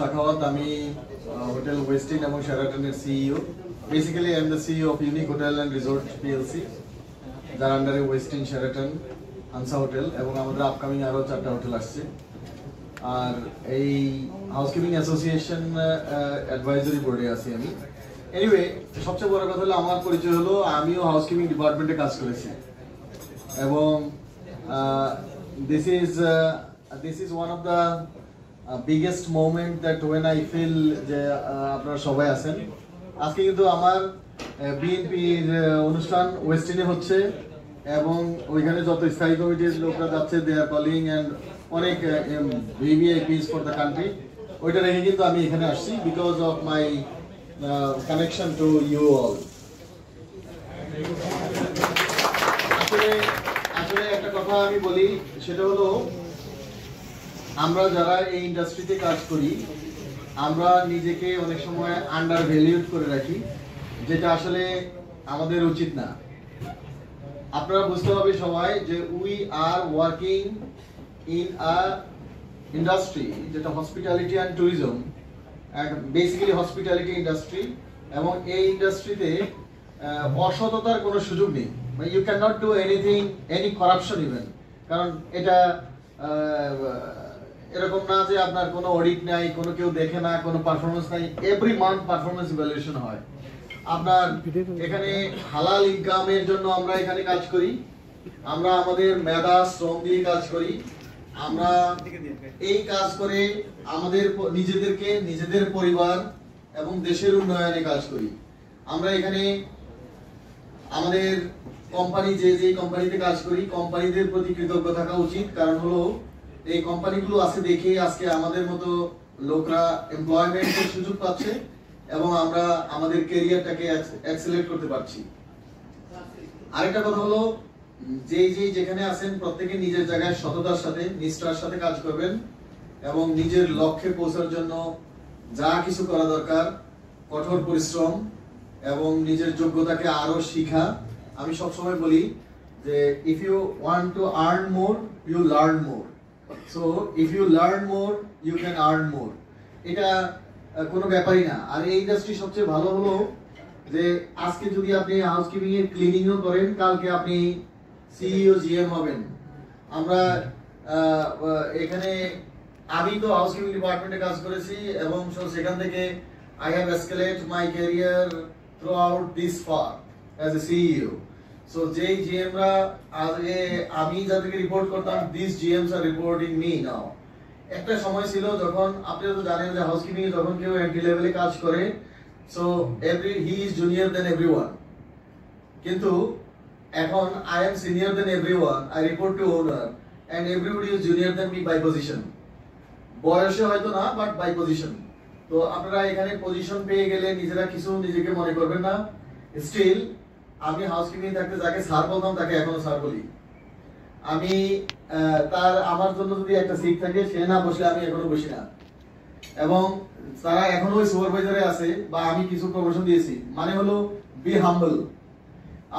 শাখাওয়াত, আমি hotel Westin এবং শেরাটনের CEO. Basically I am the CEO of unique hotel and resort PLC, যার আন্ডারে ওয়েস্টিন, শেরাটন, আনসা হোটেল এবং আমাদের আপকামিং আরও 4টা হোটেল আসছে। আর এই হাউসকিপিং অ্যাসোসিয়েশন অ্যাডভাইজারি বোর্ডে আছি আমি। এনিওয়ে, সবচেয়ে বড় কথা হলো আমার পরিচয় হলো আমিও হাউসকিপিং ডিপার্টমেন্টে কাজ করেছি এবং this is one of the biggest moment that when I feel যে আপনারা সবাই আছেন। আজকে কিন্তু আমার বিএনপির অনুষ্ঠান ওয়েস্টিনে হচ্ছে এবং ওইখানে যত স্থায়ী কমিটির লোকরা যাচ্ছে, দে আর কলিং অ্যান্ড অনেক ভিভিআইপিস ফর দ্য কান্ট্রি। ওইটা রেখে কিন্তু আমি এখানে আসছি because of my connection to you all. আসলে একটা কথা আমি বলি, সেটা হলো আমরা যারা এই ইন্ডাস্ট্রিতে কাজ করি আমরা নিজেকে অনেক সময় আন্ডার ভ্যালিউড করে রাখি, যেটা আসলে আমাদের উচিত না। আপনারা বুঝতে হবে সবাই যে we are working in a industry যেটা hospitality and tourism, basically hospitality industry, এবং এই ইন্ডাস্ট্রিতে অসততার কোনো সুযোগ নেই। মানে you can not do anything, any corruption even. কারণ এটা এরকম না যে আপনার কোনো অডিট নাই, কোনো কেউ দেখে না, কোনো পারফরমেন্স নাই। এভরি মান্থ পারফরমেন্স ইভ্যালুয়েশন হয়। আপনার এখানে হালাল ইনকামের জন্য আমরা এখানে কাজ করি, আমরা আমাদের মেধা শ্রম দিয়ে কাজ করি। আমরা এই কাজ করে আমাদের নিজেদেরকে, নিজেদের পরিবার এবং দেশের উন্নয়নে কাজ করি। আমরা এখানে আমাদের কোম্পানি, যে কোম্পানিতে কাজ করি, কোম্পানিদের প্রতি কৃতজ্ঞ থাকা উচিত। কারণ হলো এই কোম্পানিগুলো আছে দেখে আজকে আমাদের মতো লোকরা এমপ্লয়মেন্টের সুযোগ পাচ্ছে এবং আমরা আমাদের ক্যারিয়ারটাকে অ্যাক্সেলারেট করতে পারছি। আরেকটা কথা হলো যেখানে আছেন প্রত্যেকে নিজের জায়গায় সততার সাথে, নিষ্ঠার সাথে কাজ করবেন এবং নিজের লক্ষ্যে পৌঁছার জন্য যা কিছু করা দরকার, কঠোর পরিশ্রম এবং নিজের যোগ্যতাকে আরো শিখা। আমি সবসময় বলি যে if you want to earn more, you learn more. So if you learn more, you can earn more. এটা কোনো ব্যাপারই না। আর এই ইন্ডাস্ট্রি সবচেয়ে ভালো হলো যে আজকে যদি আপনি হাউসকিপিং এর ক্লিনিংও করেন, কালকে আপনি সিইও জিএম হবেন। আমরা এখানে, আমি তো হাউসকিপিং ডিপার্টমেন্টে কাজ করেছি এবং সেখান থেকে I have escalated my career throughout this far as a CEO. So যেই জিএমরা আগে আমি যাদেরকে রিপোর্ট করতাম, these GMs are reporting me now. একটা সময় ছিল যখন আপনারা তো জানেন যে হাউসকিপিং এ যখন কেউ এন্ট্রি লেভেলে কাজ করে, so he is junior than everyone. কিন্তু এখন I am senior than everyone. I report to owner and everybody is junior than me by position. বয়সে হয়তো না, বাট বাই পজিশন। তো আপনারা এখানে পজিশন পেয়ে গেলে নিজেরা কিছু নিজেকে মনে করবেন না। স্টিল আমি হাউসকিপিং থাকতে যাকে স্যার বলতাম তাকে এখনো স্যার বলি। আমি আমার জন্য যদি একটা সিট থাকে, সে না বসলে আমি এখনো বসি না। এবং তারা এখনো ওই সুপারভাইজারে আছে বা আমি কিছু প্রমোশন দিয়েছি। মানে হলো বি হাম্বল।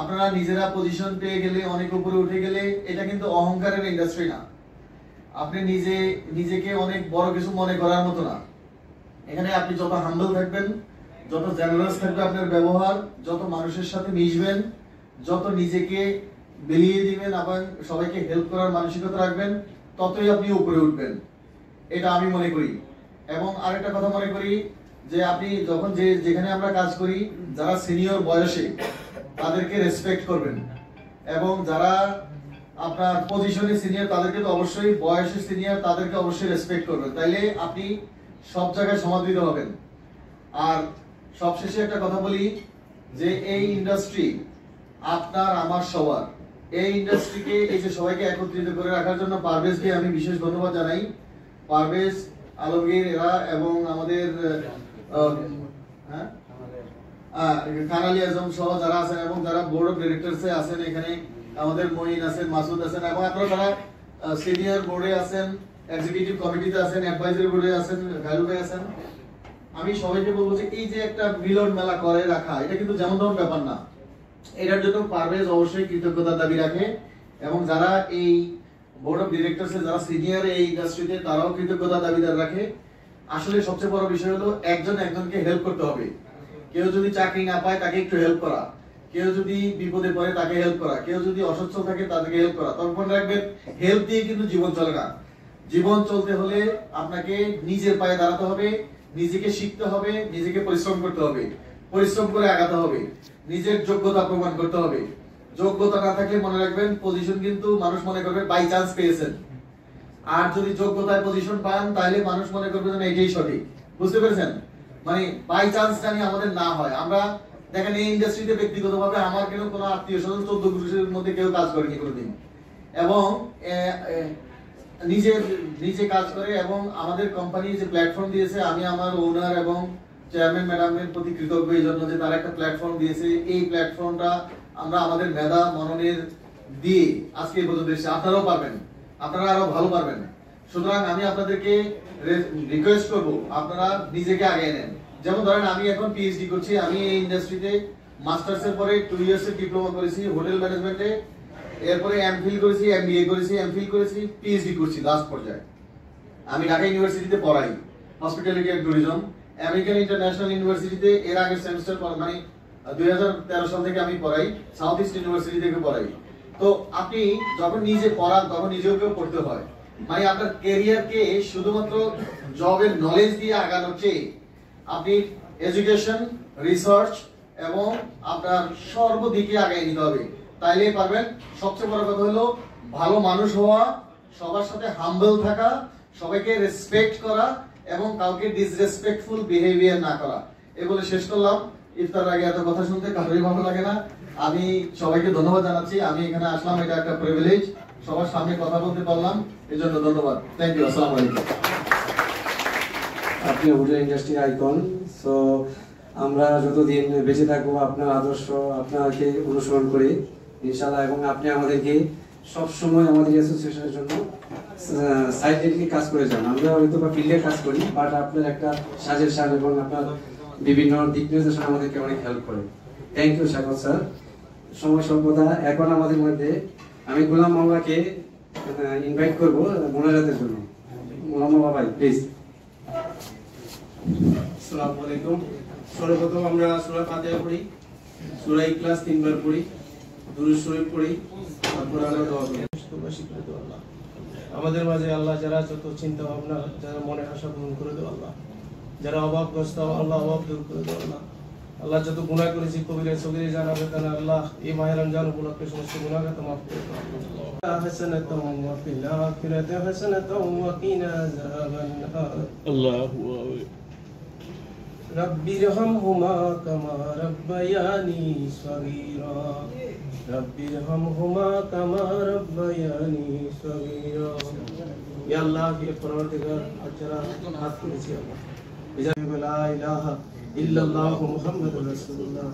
আপনারা নিজেরা পজিশন পেয়ে গেলে, অনেক উপরে উঠে গেলে, এটা কিন্তু অহংকারের ইন্ডাস্ট্রি না। আপনি নিজেকে অনেক বড় কিছু মনে করার মতো না। এখানে আপনি যত হাম্বল থাকবেন, যত জেনারেস থাকবে আপনার ব্যবহার, যত মানুষের সাথে মিশবেন, যত নিজেকে বিলিয়ে দিবেন এবং সবাইকে হেল্প করার মানসিকতা রাখবেন, ততই আপনি উপরে উঠবেন। এটা আমি মনে করি। এবং আরেকটা কথা মনে করি যে আপনি যখন যেখানে আমরা কাজ করি, যারা সিনিয়র বয়সে তাদেরকে রেসপেক্ট করবেন এবং যারা আপনার পজিশনে সিনিয়র তাদেরকে তো অবশ্যই, বয়সে সিনিয়র তাদেরকে অবশ্যই রেসপেক্ট করবেন। তাইলে আপনি সব জায়গায় সমাদৃত হবেন। আর সবশেষে একটা কথা বলি যে এই ইন্ডাস্ট্রি আপনার আমার সবার। এই ইন্ডাস্ট্রিকে, এই যে সবাইকে একত্রিত করে রাখার জন্য পারভেজকে আমি বিশেষ ধন্যবাদ জানাই। পারভেজ, আলমগীর এরা এবং আমাদের কানালি আজম সহ যারা আছেন এবং যারা বোর্ড অফ ডিরেক্টরসে আছেন, এখানে আমাদের মঈন আছেন, মাসুদ আছেন এবং আপনারা যারা সিনিয়র বোর্ডে আছেন, এক্সিকিউটিভ কমিটিতে আছেন, অ্যাডভাইজারি বোর্ডে আছেন, গায়রু ভাই আছেন। আমি সবাইকে বলবো যে এই যে একটা মিলন মেলা করে রাখা, এটা কিন্তু যেমন তেমন ব্যাপার না। এটার জন্য পারভেজ অবশ্যই কৃতজ্ঞতার দাবি রাখে এবং যারা এই বোর্ড অফ ডিরেক্টরসে যারা সিনিয়র এই ইন্ডাস্ট্রিতে, তারাও কৃতজ্ঞতা দাবিদার রাখে। আসলে সবচেয়ে বড় বিষয় হলো একজন একজনকে হেল্প করতে হবে। কেউ যদি চাকরি না পায় তাকে একটু হেল্প করা, কেউ যদি বিপদে পড়ে তাকে হেল্প করা, কেউ যদি অসুস্থ থাকে তাদেরকে হেল্প করা। তখন রাখবেন হেল্প দিয়ে কিন্তু জীবন চলে না। জীবন চলতে হলে আপনাকে নিজের পায়ে দাঁড়াতে হবে, নিজেকে শিখতে হবে, নিজেকে পরিশ্রম করতে হবে, পরিশ্রম করে আগাতে হবে, নিজের যোগ্যতা প্রমাণ করতে হবে। যোগ্যতা না থাকলে মনে রাখবেন পজিশন কিন্তু মানুষ মনে করবে বাই চান্স পেয়েছেন, আর যদি যোগ্যতায় পজিশন পান তাহলে মানুষ মনে করবে যে এটাই সঠিক। বুঝতে পেরেছেন? মানে বাই চান্স জানি আমাদের না হয়। আমরা দেখেন এই ইন্ডাস্ট্রিতে ব্যক্তিগতভাবে আমার কেন কোনো আত্মীয় স্বজন 14 পুরুষের মধ্যে কেউ কাজ করেনি কোনোদিন, এবং নিজে কাজ করে, এবং আমাদের কোম্পানি যে প্ল্যাটফর্ম দিয়েছে, আমি আমার ওনার এবং চেয়ারম্যান ম্যাডামের প্রতি কৃতজ্ঞ এই জন্য যে তারা একটা প্ল্যাটফর্ম দিয়েছে। এই প্ল্যাটফর্মটা আমরা আমাদের মেধা মননের দিয়ে আজকে এই পর্যন্ত এসেছি। আপনারাও পারবেন, আপনারা আরো ভালো পারবেন। সুতরাং আমি আপনাদেরকে রিকোয়েস্ট করব আপনারা নিজেকে আগে নেন। যেমন ধরেন আমি এখন পিএইচডি করছি, আমি এই ইন্ডাস্ট্রিতে মাস্টার্স এর পরে 2 ইয়ার্স এর ডিপ্লোমা করেছি হোটেল ম্যানেজমেন্টে, এরপরে এমফিল করেছি, এমবিএ করেছি, এমফিল করেছি, পিএইচডি করছি লাস্ট পর্যায়ে। আমি ঢাকা ইউনিভার্সিটিতে পড়াই hospitality and tourism, American international ইউনিভার্সিটিতে এর আগের সেমিস্টার মানে 2013 সাল থেকে আমি পড়াই, সাউথ ইস্ট ইউনিভার্সিটি থেকে পড়াই। তো আপনি যখন নিজে পড়ান তখন নিজেকেও পড়তে হয়। মানে আপনার ক্যারিয়ারকে শুধুমাত্র জবের নলেজ দিয়ে আগানোর চেয়ে আপনি এডুকেশন, রিসার্চ এবং আপনার সর্বদিকে আগায় নিতে হবে, তাইলেই পারবেন। সবচেয়ে বড় কথা হলো ভালো মানুষ হওয়া, সবার সাথে হাম্বল থাকা, সবাইকে রেসপেক্ট করা এবং কাউকে ডিসরেসপেক্টফুল বিহেভিয়ার না করা। এগুলো শেষ করলাম। ইফতার আগে এত কথা শুনতে কারোরই ভালো লাগে না। আমি সবাইকে ধন্যবাদ জানাচ্ছি। আমি এখানে আসলাম, এটা একটা প্রিভিলেজ, সবার সামনে কথা বলতে পারলাম, এজন্য ধন্যবাদ। Thank you. আসসালামু আলাইকুম। আপনি হোটেল ইন্ডাস্ট্রির আইকন। সো আমরা যতদিন বেঁচে থাকবো আপনার আদর্শ আপনাকে অনুসরণ করি ইনশাআল্লাহ, এবং আপনি আমাদেরকে সবসময় আমাদের অ্যাসোসিয়েশনের জন্য সাইডেডলি কাজ করে যান। আমরা হয়তো বা ফিল্ডে কাজ করি, বাট আপনার একটা সাজেশন এবং আপনার বিভিন্ন দিক নির্দেশনা আমাদেরকে অনেক হেল্প করে। থ্যাংক ইউ শাকত স্যার। সময় স্বল্পতা, এখন আমাদের মধ্যে আমি গোলাম মাওলাকে ইনভাইট করবো মোনাজাতের জন্য। গোলাম মাওলা ভাই প্লিজ। আসসালামু আলাইকুম। সর্বপ্রথম আমরা সূরা ফাতিহা পড়ি, সূরা ইখলাস 3 বার পড়ি, দুরূদ শরীফ পড়ি, তারপর আমরা দোয়া করি। আল্লাহ আমাদের মাঝে আল্লাহ যারা যত চিন্তা ভাবনা, যারা মনে আশা পূরণ করে দাও আল্লাহ, যারা অভাবগ্রস্ত আল্লাহ অভাব দূর করে দাও আল্লাহ। আল্লাহ যত গুনাহ করেছি কবিরা সগীরা জানাবে তানা আল্লাহ এই মাহে রমজান উপলক্ষে সমস্ত গুনাহকে মাফ করে দাও। হাসানাতাও ওয়া ফিল আখিরাতি হাসানাতাও ওয়া কিনা আযাবান নার। আল্লাহু রব্বিরহামহুমা কামা রব্বায়ানি সগীরা, রব্বিরহামহুমা কামা রব্বায়ানি সগীরা। ইয়া আল্লাহ হে পরওয়ারদিগার, আজরা হাত তুলেছি আল্লাহ, বিজয় লা ইলাহা ইল্লাল্লাহু মুহাম্মাদুর রাসূলুল্লাহ।